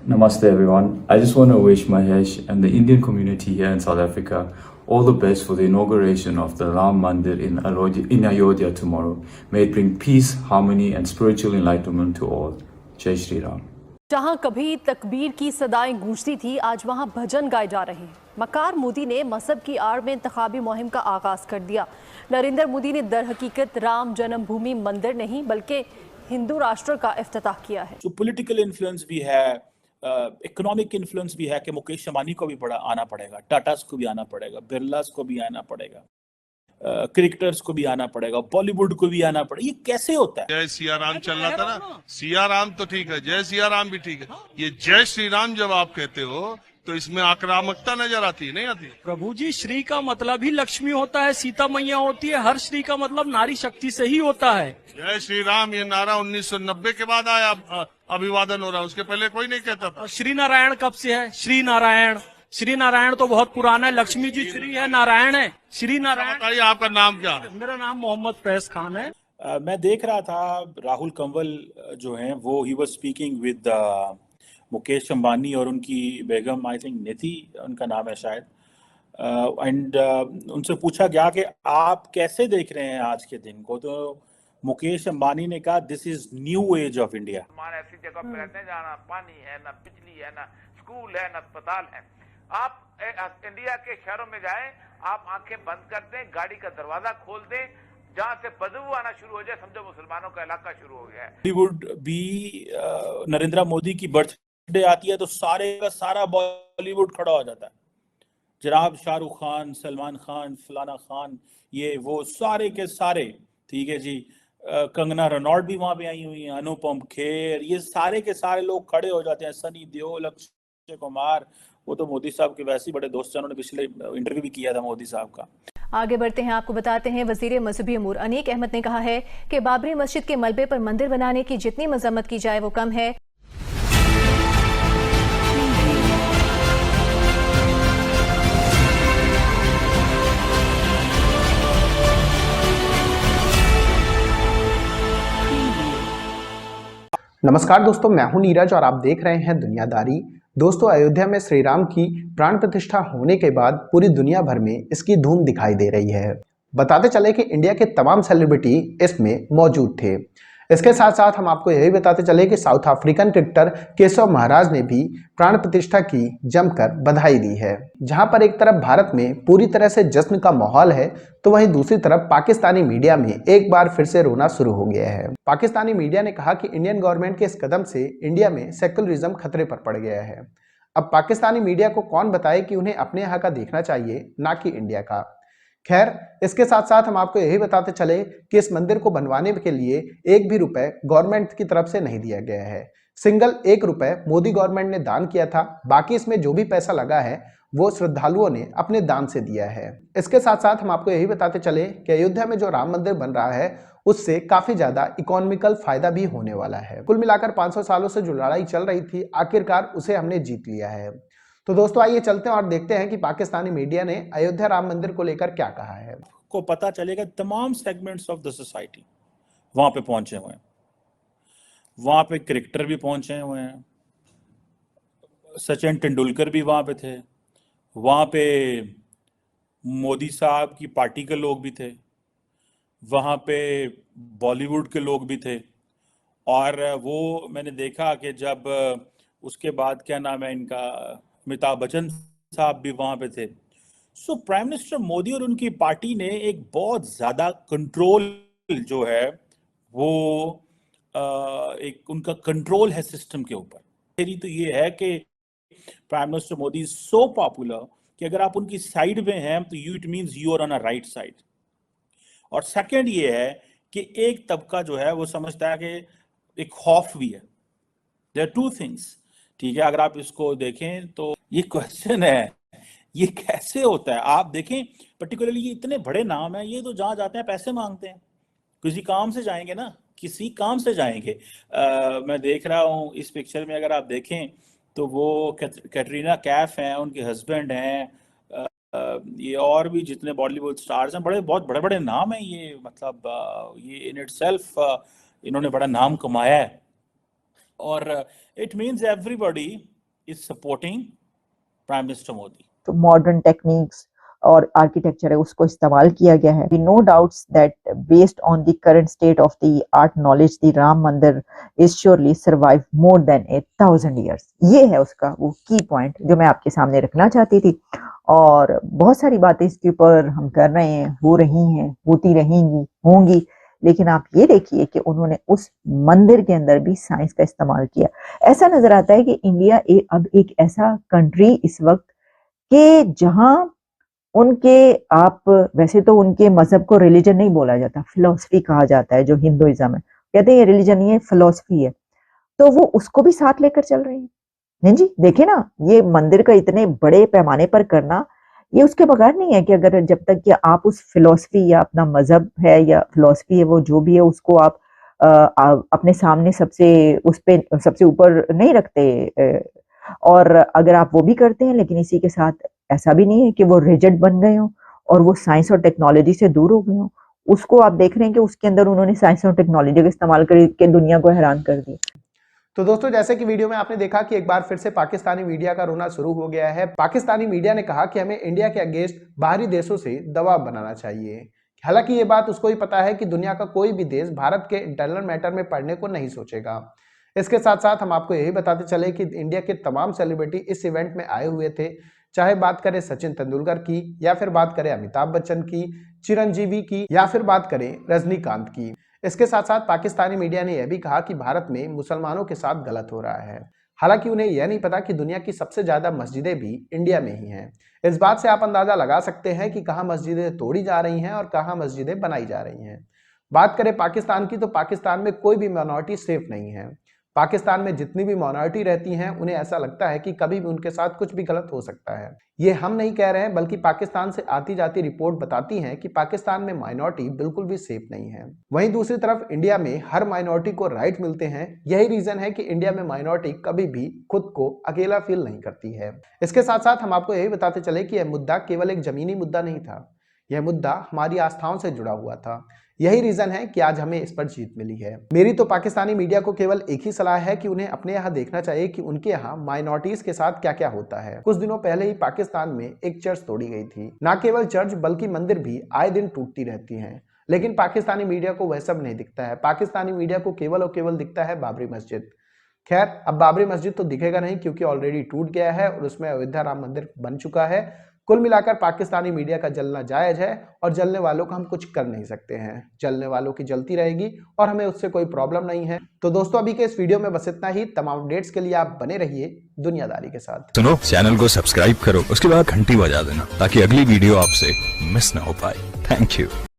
Namaste everyone. I just want to wish Mahesh and the Indian community here in South Africa all the best for the inauguration of the Ram Mandir in Ayodhya tomorrow. May it bring peace, harmony and spiritual enlightenment to all. Jai Shri Ram. जहां कभी तकबीर की सदाएं गूंजती थी, आज वहां भजन गाए जा रहे हैं। मकार मोदी ने मजहब की आड़ में इंतखाबी मुहिम का आगाज कर दिया। नरेंद्र मोदी ने दर हकीकत राम जन्मभूमि मंदिर नहीं बल्कि हिंदू राष्ट्र का इफ्तिताह किया है। जो पॉलिटिकल इन्फ्लुएंस भी है, इकोनॉमिक इन्फ्लुएंस भी है कि मुकेश अंबानी को भी बड़ा आना पड़ेगा, टाटास को भी आना पड़ेगा, बिरलास को भी आना पड़ेगा, क्रिकेटर्स को भी आना पड़ेगा, बॉलीवुड को भी आना पड़ेगा। ये कैसे होता है? जय सिया राम चल रहा था ना, सिया राम तो ठीक है, जय सिया राम भी ठीक है। ये जय श्री राम जब आप कहते हो तो इसमें आक्रामकता नजर आती है, नहीं आती? प्रभु जी, श्री का मतलब ही लक्ष्मी होता है, सीता मैया होती है। हर श्री का मतलब नारी शक्ति से ही होता है। जय श्री राम ये नारा 1990 के बाद आया, अभिवादन हो रहा है, उसके पहले कोई नहीं कहता था। श्री नारायण कब से है? श्री नारायण, श्री नारायण तो बहुत पुराना है। लक्ष्मी जी श्री है, नारायण है, श्री नारायण। बताइए आपका नाम क्या है? मेरा नाम मोहम्मद फैज खान है। मैं देख रहा था राहुल कंवल जो हैं वो he was speaking with Mukesh Ambani और उनकी बेगम, आई थिंक निधि उनका नाम है शायद, एंड उनसे पूछा गया कि आप कैसे देख रहे हैं आज के दिन को, तो मुकेश अंबानी ने कहा this is new age of India. हमारे ऐसी जगह पे रहते हैं जहाँ ना पानी है, ना बिजली है, ना स्कूल है, ना अस्पताल है। आप इंडिया के शहरों में जाएं, आप आंखें बंद कर दें, गाड़ी का दरवाजा खोल दें, जहां से बदबू आना शुरू हो जाए समझो मुसलमानों का इलाका शुरू हो गया है। बॉलीवुड भी नरेंद्र मोदी की बर्थडे आती है तो सारे का सारा बॉलीवुड खड़ा हो जाता है। जनाब शाहरुख खान, सलमान खान, फलाना खान, ये वो सारे के सारे, ठीक है जी। कंगना रनौत भी वहां पे आई हुई है, अनुपम खेर, ये सारे के सारे लोग खड़े हो जाते हैं। सनी देओल, अक्षय कुमार, वो तो मोदी साहब के वैसे ही बड़े दोस्त हैं, उन्होंने पिछले इंटरव्यू भी किया था मोदी साहब का। आगे बढ़ते हैं, आपको बताते हैं वजीर मजहबी अमूर अनीक अहमद ने कहा है कि बाबरी मस्जिद के मलबे पर मंदिर बनाने की जितनी मजम्मत की जाए वो कम है। नमस्कार दोस्तों, मैं हूं नीरज और आप देख रहे हैं दुनियादारी। दोस्तों, अयोध्या में श्री राम की प्राण प्रतिष्ठा होने के बाद पूरी दुनिया भर में इसकी धूम दिखाई दे रही है। बताते चले कि इंडिया के तमाम सेलिब्रिटी इसमें मौजूद थे। इसके साथ साथ हम आपको यही बताते चले कि south African cricketer Keshav Maharaj ने भी प्राण प्रतिष्ठा की जमकर बधाई दी है। जहां पर एक तरफ भारत में पूरी तरह से जश्न का माहौल है, तो वहीं दूसरी तरफ पाकिस्तानी मीडिया में एक बार फिर से रोना शुरू हो गया है। पाकिस्तानी मीडिया ने कहा कि इंडियन गवर्नमेंट के इस कदम से इंडिया में सेक्युलरिज्म खतरे पर पड़ गया है। अब पाकिस्तानी मीडिया को कौन बताए कि उन्हें अपने यहाँ का देखना चाहिए, ना कि इंडिया का। खैर, इसके साथ साथ हम आपको यही बताते चले कि इस मंदिर को बनवाने के लिए एक भी रुपए गवर्नमेंट की तरफ से नहीं दिया गया है। सिंगल 1 रुपए मोदी गवर्नमेंट ने दान किया था, बाकी इसमें जो भी पैसा लगा है वो श्रद्धालुओं ने अपने दान से दिया है। इसके साथ साथ हम आपको यही बताते चले कि अयोध्या में जो राम मंदिर बन रहा है उससे काफी ज्यादा इकोनॉमिकल फायदा भी होने वाला है। कुल मिलाकर 500 सालों से जो लड़ाई चल रही थी, आखिरकार उसे हमने जीत लिया है। तो दोस्तों, आइए चलते हैं और देखते हैं कि पाकिस्तानी मीडिया ने अयोध्या राम मंदिर को लेकर क्या कहा है। को पता चलेगा तमाम सेगमेंट्स ऑफ द सोसाइटी वहां पे पहुंचे हुए हैं। वहां पे क्रिकेटर भी पहुंचे हुए हैं, सचिन तेंदुलकर भी वहां पे थे, वहां पे मोदी साहब की पार्टी के लोग भी थे, वहां पे बॉलीवुड के लोग भी थे। और वो मैंने देखा कि जब उसके बाद क्या नाम है इनका, अमिताभ बच्चन साहब भी वहां पे थे। सो प्राइम मिनिस्टर मोदी और उनकी पार्टी ने एक बहुत ज्यादा कंट्रोल जो है वो एक उनका कंट्रोल है सिस्टम के ऊपर। मेरी तो ये है कि prime minister Modi is so popular कि अगर आप उनकी साइड में हैं तो it means you are on a right side. और सेकंड ये है कि एक तबका जो है वो समझता है कि एक खौफ भी है। देयर आर टू थिंग्स, ठीक है। अगर आप इसको देखें तो ये क्वेश्चन है, ये कैसे होता है। आप देखें पर्टिकुलरली ये इतने बड़े नाम है, ये तो जहां जाते हैं पैसे मांगते हैं, किसी काम से जाएंगे ना, किसी काम से जाएंगे। मैं देख रहा हूँ इस पिक्चर में, अगर आप देखें तो वो कैटरीना कैफ हैं, उनके हस्बैंड हैं, ये और भी जितने बॉलीवुड स्टार्स हैं, बहुत बड़े बड़े नाम हैं ये। मतलब ये इन इटसेल्फ इन्होंने बड़ा नाम कमाया है। और it means everybody is supporting Prime Minister Modi. तो मॉडर्न टेक्निक्स और आर्किटेक्चर है उसको इस्तेमाल किया गया है. No doubts that based on the current state of the art knowledge the Ram mandir is surely survive more than 1000 years. ये है उसका वो की पॉइंट जो मैं आपके सामने रखना चाहती थी. और बहुत सारी बातें इसके ऊपर हम कर रहे हैं, हो रही हैं, होती रहेंगी, होंगी, लेकिन आप ये देखिए कि उन्होंने उस मंदिर के अंदर भी साइंस का इस्तेमाल किया. ऐसा नजर आता है कि इंडिया अब एक ऐसा कंट्री इस वक्त कि जहां उनके आप वैसे तो उनके मजहब को रिलीजन नहीं बोला जाता, फिलॉसफी कहा जाता है, जो हिंदुइज्म है. कहते हैं ये रिलीजन नहीं है, फिलॉसफी है. तो वो उसको भी साथ लेकर चल रहे हैं. नहीं जी, देखे ना, ये मंदिर का इतने बड़े पैमाने पर करना ये उसके बगैर नहीं है कि अगर जब तक कि आप उस फिलॉसफी या अपना मजहब है या फिलॉसफी है वो जो भी है उसको आप अपने सामने सबसे ऊपर नहीं रखते. और अगर आप वो भी करते हैं लेकिन इसी के साथ ऐसा भी नहीं है कि वो रिजिड बन गए हों और वो साइंस और टेक्नोलॉजी से दूर हो गए हों. उसको आप देख रहे हैं कि उसके अंदर उन्होंने साइंस और टेक्नोलॉजी का इस्तेमाल करके दुनिया को हैरान कर दिया. तो दोस्तों, जैसे कि वीडियो में आपने देखा कि एक बार फिर से पाकिस्तानी मीडिया का रोना शुरू हो गया है. पाकिस्तानी मीडिया ने कहा कि हमें इंडिया के अगेंस्ट बाहरी देशों से दबाव बनाना चाहिए. हालांकि ये बात उसको ही पता है कि दुनिया का कोई भी देश भारत के इंटरनल मैटर में पड़ने को नहीं सोचेगा. इसके साथ साथ हम आपको यही बताते चले कि इंडिया के तमाम सेलिब्रिटी इस इवेंट में आए हुए थे. चाहे बात करें सचिन तेंदुलकर की, या फिर बात करें अमिताभ बच्चन की, चिरंजीवी की, या फिर बात करें रजनीकांत की. इसके साथ साथ पाकिस्तानी मीडिया ने यह भी कहा कि भारत में मुसलमानों के साथ गलत हो रहा है. हालांकि उन्हें यह नहीं पता कि दुनिया की सबसे ज्यादा मस्जिदें भी इंडिया में ही हैं. इस बात से आप अंदाजा लगा सकते हैं कि कहां मस्जिदें तोड़ी जा रही हैं और कहां मस्जिदें बनाई जा रही हैं. बात करें पाकिस्तान की, तो पाकिस्तान में कोई भी माइनॉरिटी सेफ नहीं है. पाकिस्तान में जितनी भी माइनॉरिटी रहती हैं उन्हें ऐसा लगता है कि कभी भी उनके साथ कुछ भी गलत हो सकता है. ये हम नहीं कह रहे हैं, बल्कि पाकिस्तान से आती जाती रिपोर्ट बताती हैं कि पाकिस्तान में माइनॉरिटी बिल्कुल भी सेफ नहीं है. वहीं दूसरी तरफ इंडिया में हर माइनॉरिटी को राइट मिलते हैं. यही रीजन है कि इंडिया में माइनॉरिटी कभी भी खुद को अकेला फील नहीं करती है. इसके साथ साथ हम आपको यही बताते चले कि यह मुद्दा केवल एक जमीनी मुद्दा नहीं था. यह मुद्दा हमारी आस्थाओं से जुड़ा हुआ था. यही रीजन है कि आज हमें इस पर जीत मिली है. मेरी तो पाकिस्तानी मीडिया को केवल एक ही सलाह है कि उन्हें अपने यहाँ देखना चाहिए कि उनके यहाँ माइनॉरिटीज के साथ क्या क्या होता है. कुछ दिनों पहले ही पाकिस्तान में एक चर्च तोड़ी गई थी. न केवल चर्च बल्कि मंदिर भी आए दिन टूटती रहती हैं. लेकिन पाकिस्तानी मीडिया को वह सब नहीं दिखता है. पाकिस्तानी मीडिया को केवल और केवल दिखता है बाबरी मस्जिद. खैर, अब बाबरी मस्जिद तो दिखेगा नहीं क्योंकि ऑलरेडी टूट गया है और उसमें अयोध्या राम मंदिर बन चुका है. कुल मिलाकर पाकिस्तानी मीडिया का जलना जायज है और जलने वालों को हम कुछ कर नहीं सकते हैं. जलने वालों की जलती रहेगी और हमें उससे कोई प्रॉब्लम नहीं है. तो दोस्तों, अभी के इस वीडियो में बस इतना ही. तमाम अपडेट्स के लिए आप बने रहिए दुनियादारी के साथ. सुनो, चैनल को सब्सक्राइब करो, उसके बाद घंटी बजा देना ताकि अगली वीडियो आपसे मिस ना हो पाए. Thank you.